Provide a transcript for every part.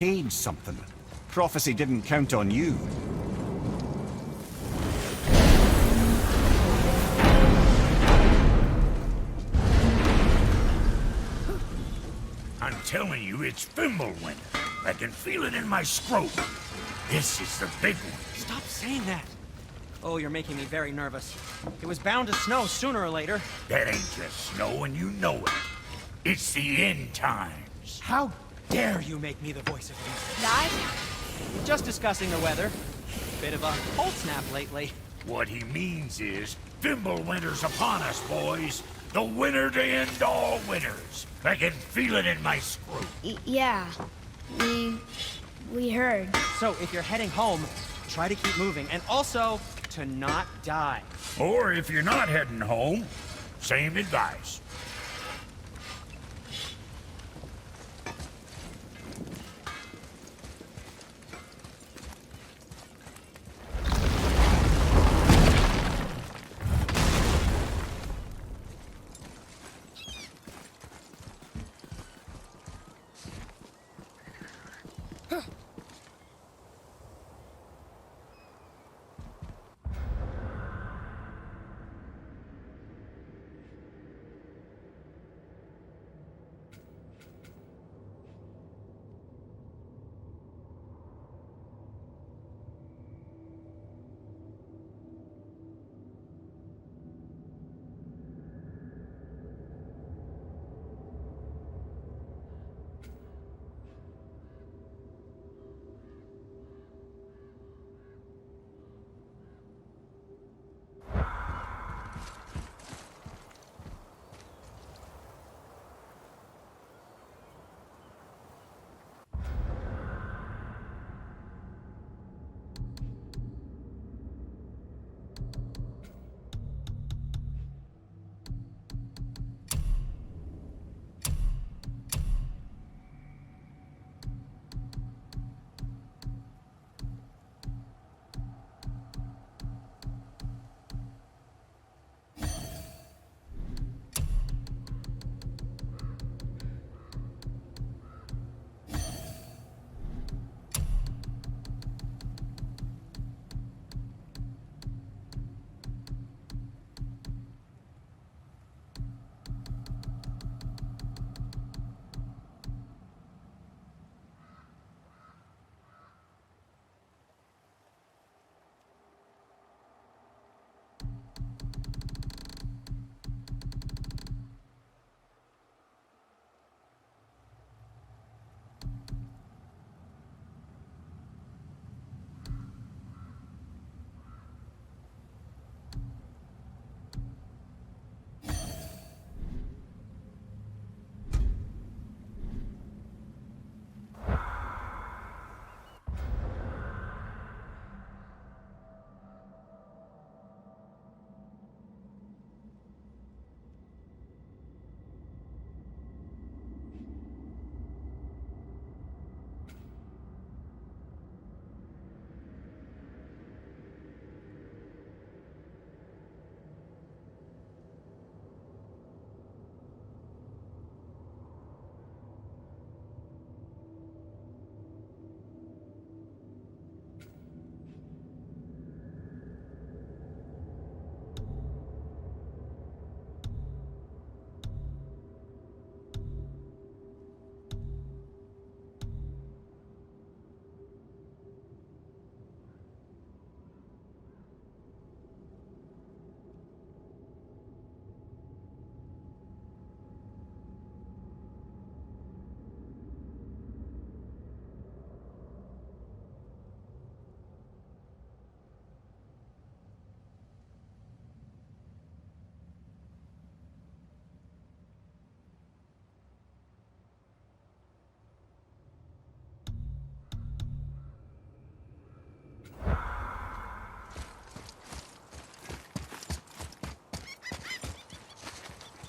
Paid something. Prophecy didn't count on you. I'm telling you, it's Fimbulwinter. I can feel it in my scrotum. This is the big one. Stop saying that. Oh, you're making me very nervous. It was bound to snow sooner or later. That ain't just snow, and you know it. It's the end times. How dare you make me the voice of reason? Guys? Just discussing the weather. Bit of a cold snap lately. What he means is, Fimbulwinter's upon us, boys. The winter to end all winters. I can feel it in my scrotum. Yeah. We heard. So, if you're heading home, try to keep moving, and also to not die. Or if you're not heading home, same advice.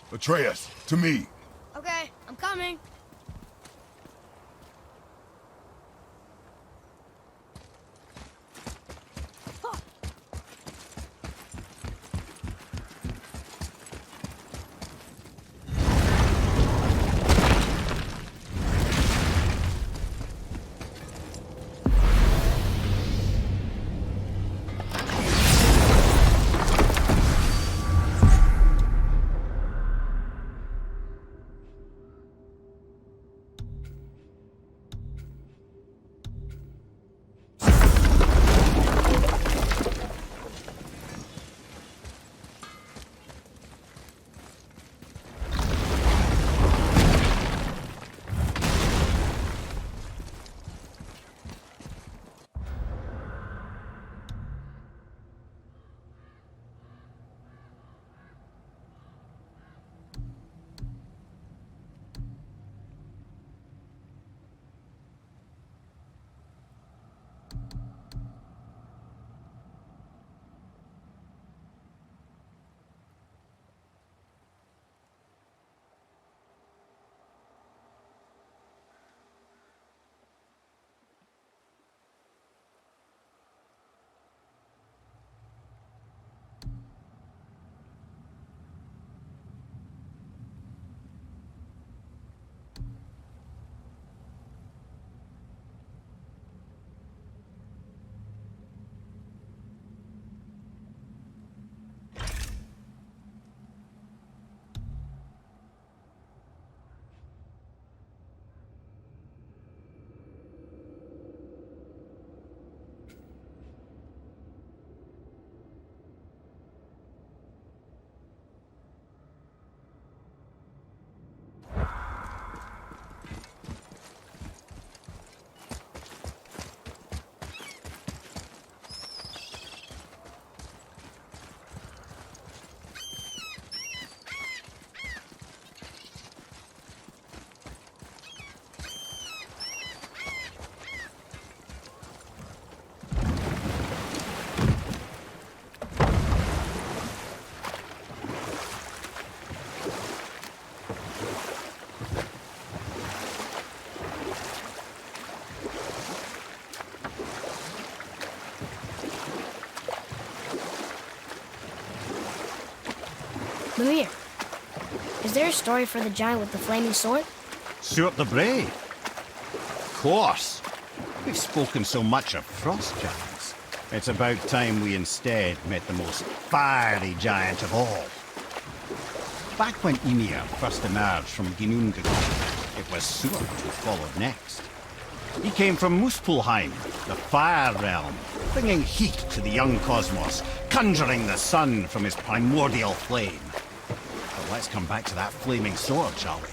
Atreus, to me. Okay, I'm coming. Mimir, is there a story for the giant with the flaming sword? Stuart the Brave. Of course. We've spoken so much of frost giants. It's about time we instead met the most fiery giant of all. Back when Ymir first emerged from Ginnungagap, it was Stuart who followed next. He came from Muspelheim, the fire realm, bringing heat to the young cosmos, conjuring the sun from his primordial flame. But let's come back to that flaming sword, shall we?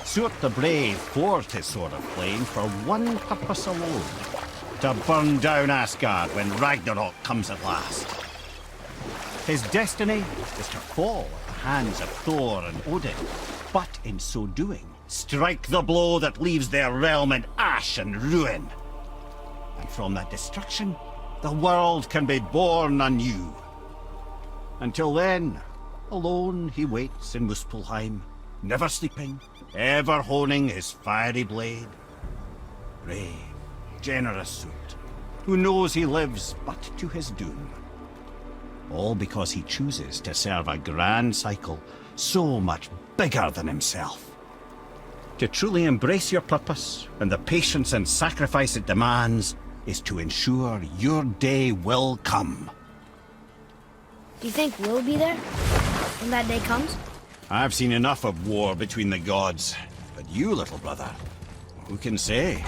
Stuart the Brave forged his sword of flame for one purpose alone: to burn down Asgard when Ragnarok comes at last. His destiny is to fall at the hands of Thor and Odin, but in so doing, strike the blow that leaves their realm in ash and ruin. And from that destruction, the world can be born anew. Until then, alone he waits in Muspelheim, never sleeping, ever honing his fiery blade. Brave, generous Stuart, who knows he lives but to his doom. All because he chooses to serve a grand cycle so much bigger than himself. To truly embrace your purpose and the patience and sacrifice it demands is to ensure your day will come. Do you think we'll be there when that day comes? I've seen enough of war between the gods, but you, little brother, who can say?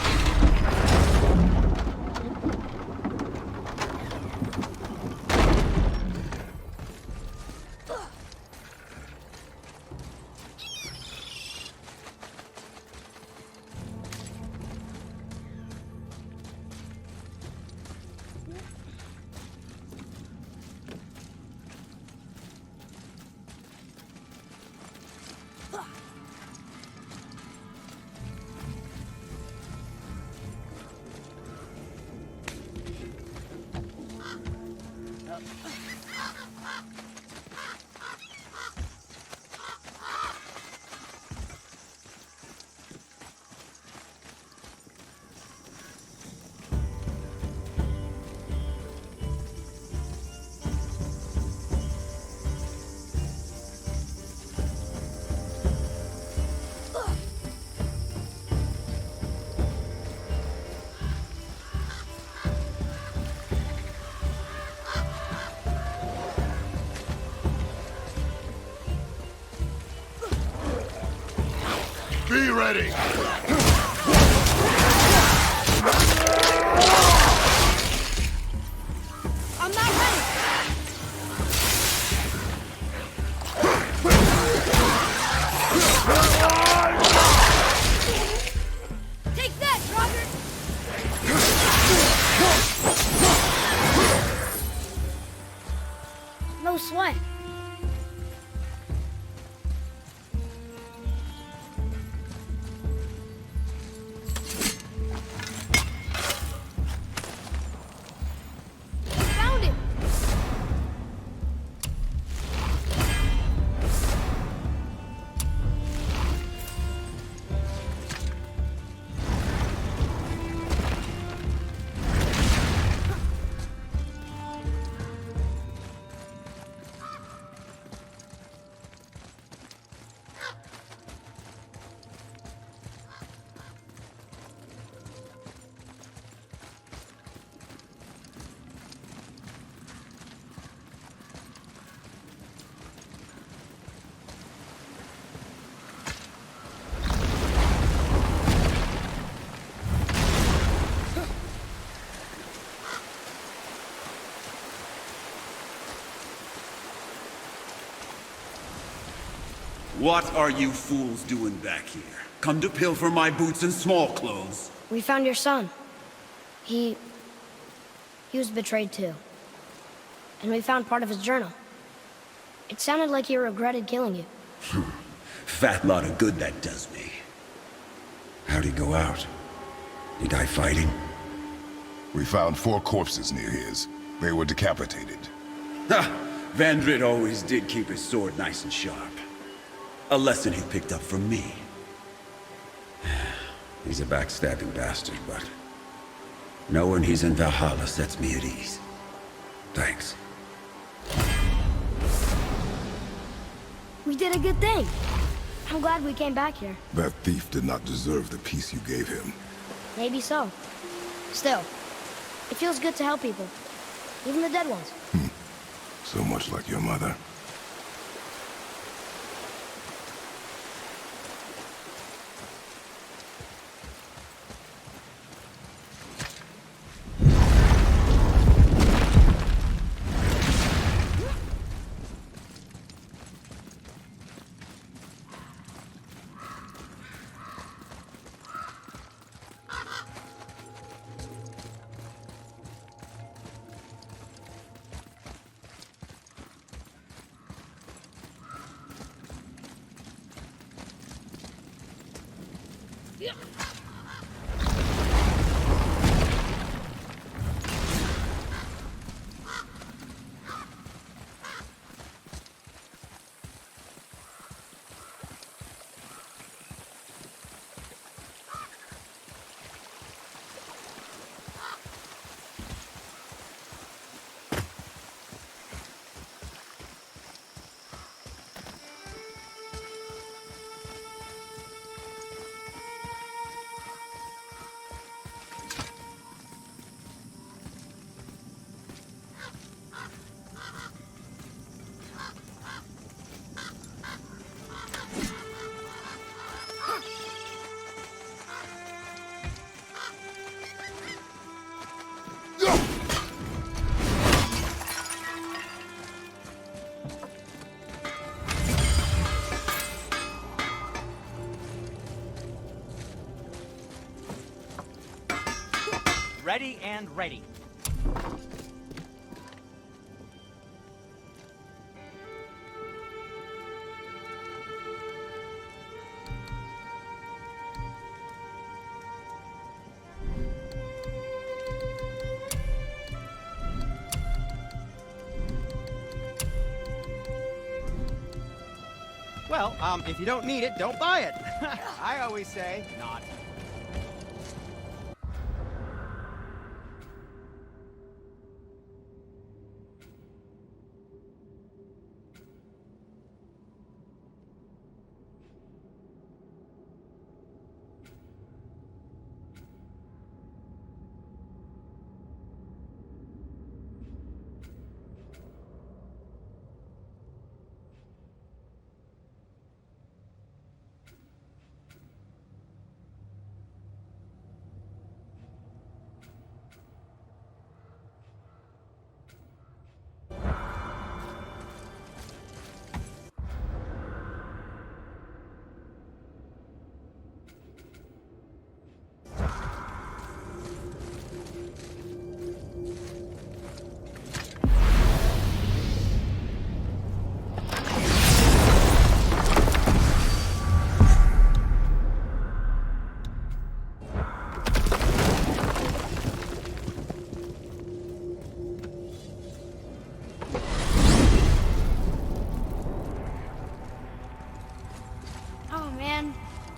Be ready! I'm not ready! Take that, Roger! No sweat. Found him! What are you fools doing back here? Come to pilfer my boots and small clothes? We found your son. He was betrayed too. And we found part of his journal. It sounded like he regretted killing you. Fat lot of good that does me. How'd he go out? He die fighting? We found 4 corpses near his. They were decapitated. Ha! Vandrid always did keep his sword nice and sharp. A lesson he picked up from me. He's a backstabbing bastard, but knowing he's in Valhalla sets me at ease. Thanks. We did a good thing. I'm glad we came back here. That thief did not deserve the peace you gave him. Maybe so. Still, it feels good to help people. Even the dead ones. So much like your mother. Ready and ready. Well, if you don't need it, don't buy it. I always say, not.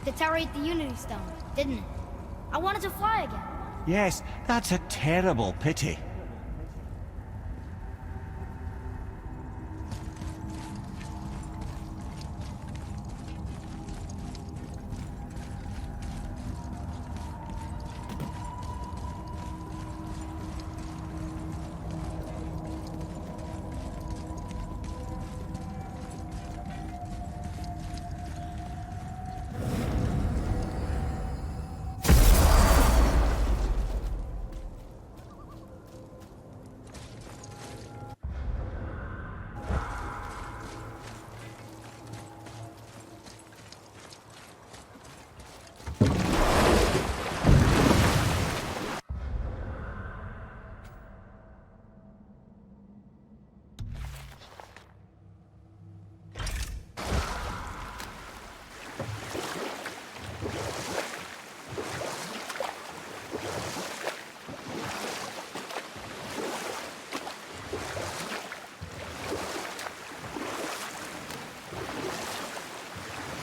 The tower ate the Unity Stone, didn't it? I wanted to fly again. Yes, that's a terrible pity.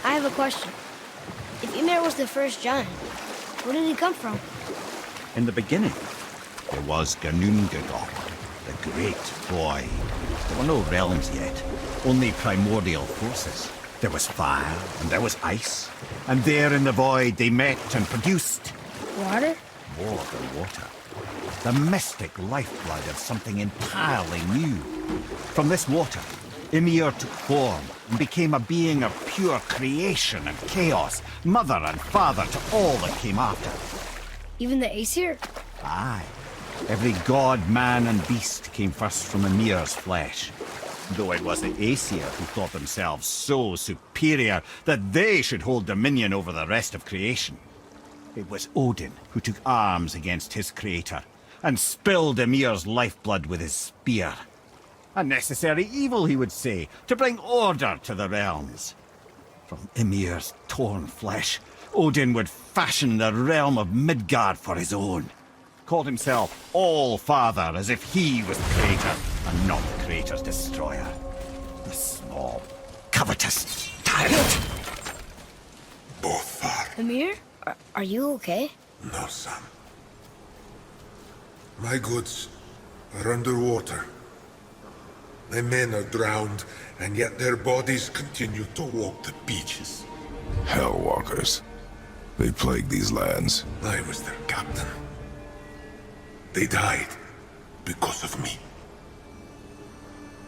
I have a question. If Ymir was the first giant, where did he come from? In the beginning, there was Ginnungagap, the great boy. There were no realms yet, only primordial forces. There was fire, and there was ice. And there in the void they met and produced Water? more than water. The mystic lifeblood of something entirely new. From this water, Ymir took form and became a being of pure creation and chaos, mother and father to all that came after. Even the Aesir? Aye. Every god, man, and beast came first from Ymir's flesh. Though it was the Aesir who thought themselves so superior that they should hold dominion over the rest of creation. It was Odin who took arms against his creator and spilled Ymir's lifeblood with his spear. A necessary evil, he would say, to bring order to the realms. From Ymir's torn flesh, Odin would fashion the realm of Midgard for his own. Called himself All-Father as if he was the creator and not the creator's destroyer. The small, covetous tyrant. Both are. Ymir? Are you okay? No, son. My goods are underwater. My men are drowned, and yet their bodies continue to walk the beaches. Hellwalkers. They plague these lands. I was their captain. They died because of me.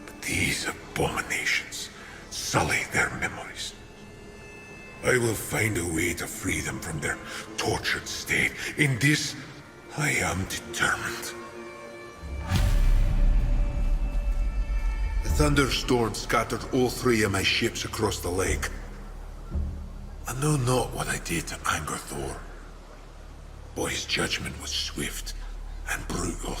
But these abominations sully their memories. I will find a way to free them from their tortured state. In this, I am determined. A thunderstorm scattered all 3 of my ships across the lake. I know not what I did to anger Thor, but his judgment was swift and brutal.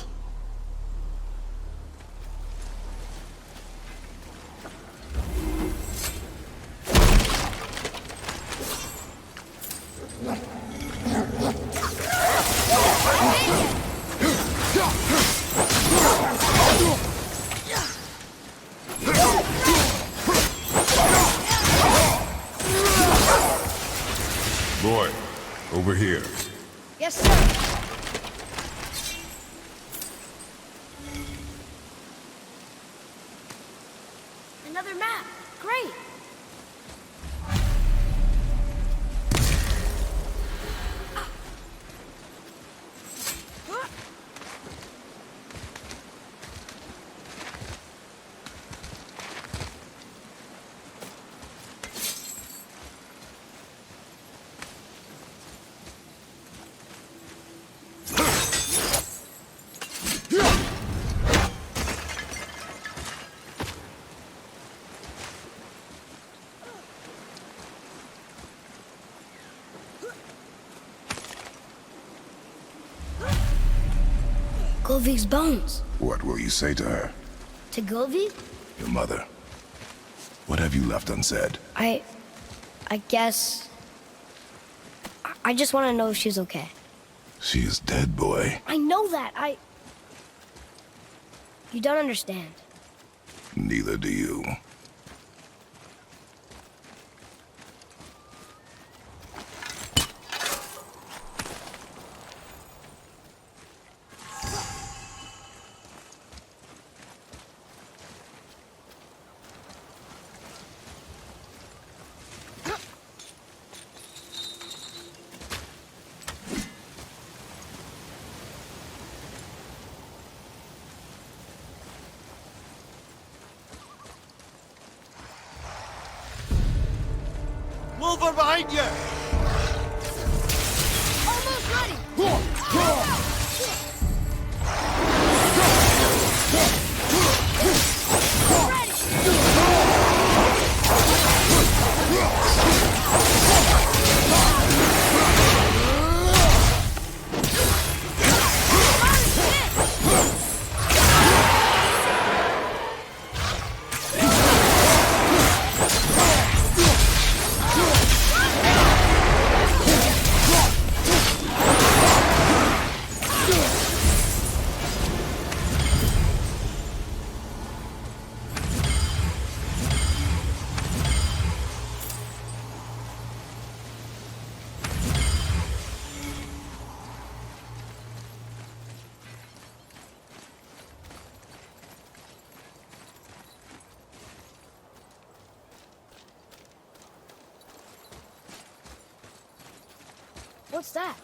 Boy, over here. Yes, sir. Another map. Great. Golvik's bones. What will you say to her? To Golvik? Your mother. What have you left unsaid? I guess... I just want to know if she's okay. She is dead, boy. I know that. You don't understand. Neither do you. Wolver behind you! Almost ready! What's that?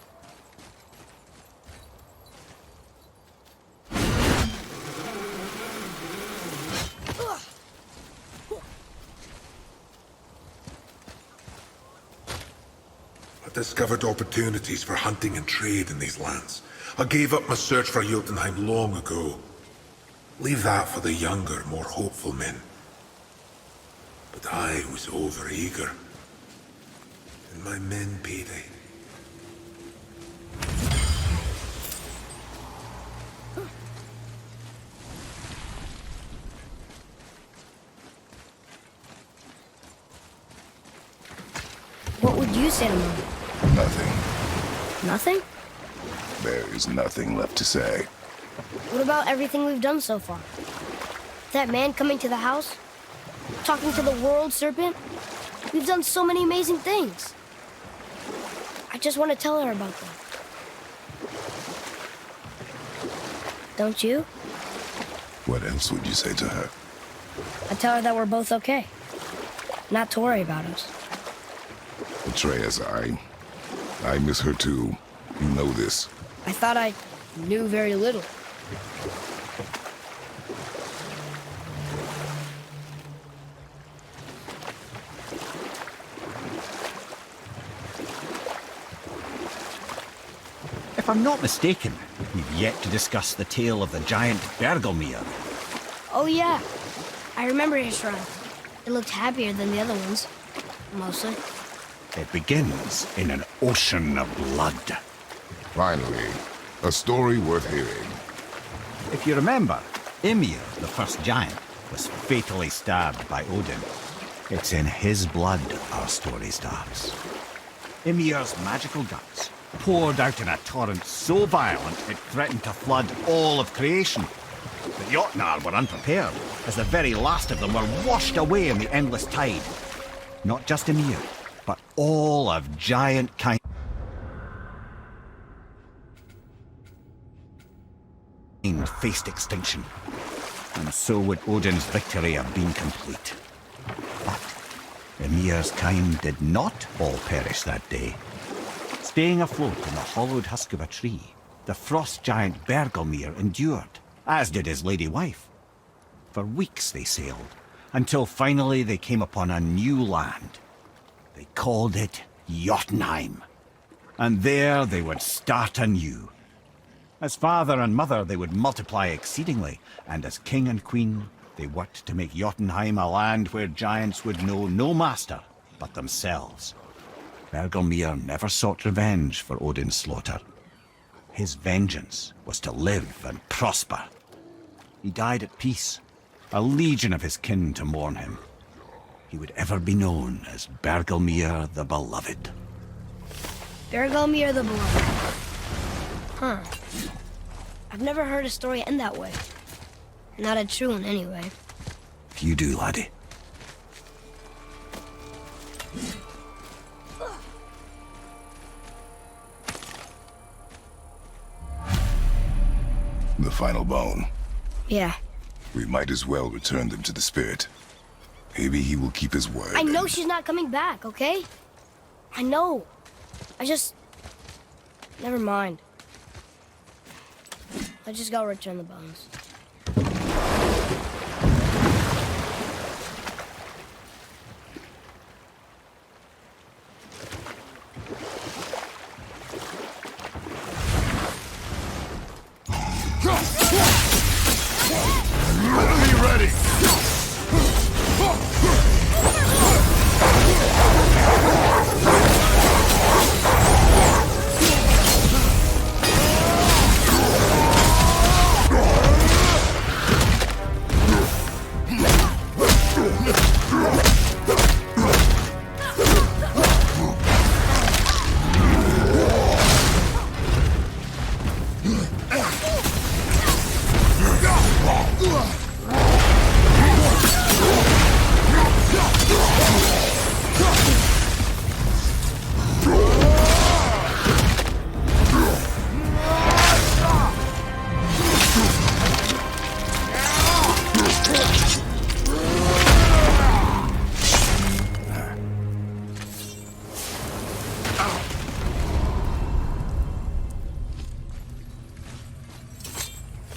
I discovered opportunities for hunting and trade in these lands. I gave up my search for Jotunheim long ago. Leave that for the younger, more hopeful men. But I was overeager. And my men paid it. What would you say to Mom? Nothing. Nothing? There is nothing left to say. What about everything we've done so far? That man coming to the house? Talking to the world serpent? We've done so many amazing things. I just want to tell her about them. Don't you? What else would you say to her? I tell her that we're both okay. Not to worry about us. Atreus, I miss her too. You know this. I thought I knew very little. If I'm not mistaken, we've yet to discuss the tale of the giant Bergelmir. Oh yeah, I remember his shrine. It looked happier than the other ones. Mostly. It begins in an ocean of blood. Finally, a story worth hearing. If you remember, Ymir, the first giant, was fatally stabbed by Odin. It's in his blood our story starts. Ymir's magical guts poured out in a torrent so violent it threatened to flood all of creation. The Jotnar were unprepared, as the very last of them were washed away in the endless tide. Not just Ymir, but all of giant kind faced extinction. And so would Odin's victory have been complete. But Ymir's kind did not all perish that day. Staying afloat in the hollowed husk of a tree, the frost giant Bergelmir endured, as did his lady wife. For weeks they sailed, until finally they came upon a new land. They called it Jotunheim. And there they would start anew. As father and mother they would multiply exceedingly, and as king and queen they worked to make Jotunheim a land where giants would know no master but themselves. Bergelmir never sought revenge for Odin's slaughter. His vengeance was to live and prosper. He died at peace, a legion of his kin to mourn him. He would ever be known as Bergelmir the Beloved. Bergelmir the Beloved. Huh. I've never heard a story end that way. Not a true one, anyway. If you do, laddie. The final bone. Yeah. We might as well return them to the spirit. Maybe he will keep his word. I know she's not coming back, okay? I know. I just... Never mind. I just gotta return the bones. Be ready!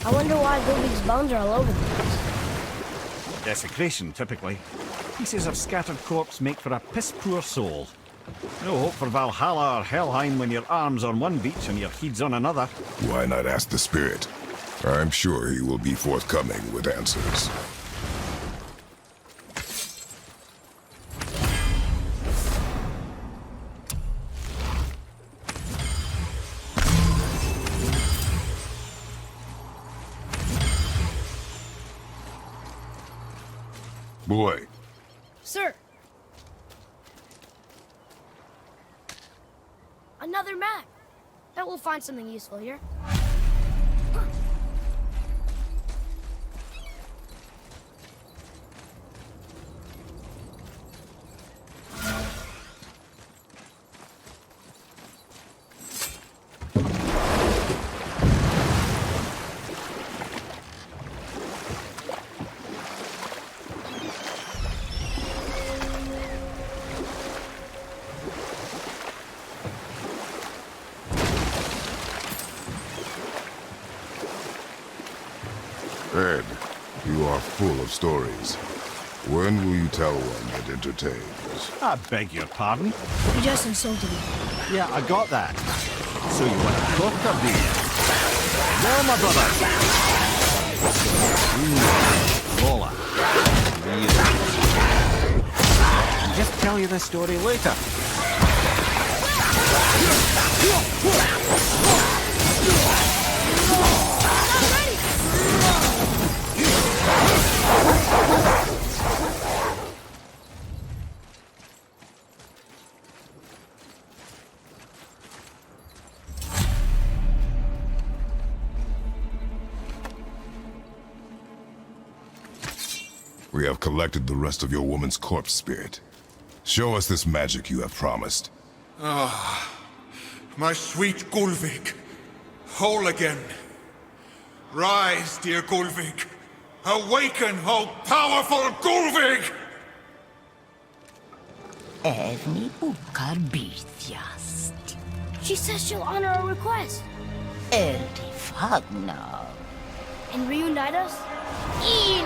I wonder why Gulvig's bones are all over the place. Desecration, typically. Pieces of scattered corpse make for a piss-poor soul. No hope for Valhalla or Helheim when your arm's on one beach and your head's on another. Why not ask the spirit? I'm sure he will be forthcoming with answers. Boy, Sir! Another map! Bet we'll find something useful here. Ed, you are full of stories. When will you tell one that entertains? I beg your pardon? You just insulted me. Yeah, I got that. So you want a cocker, do you? Well, my brother. Lola. I'll just tell you the story later. We have collected the rest of your woman's corpse spirit. Show us this magic you have promised. My sweet Gulvig, whole again. Rise, dear Gulvig. Awaken, oh powerful Gulvig! Erni ukar bitjast. She says she'll honor our request. Erdi fagnar. And reunite us? In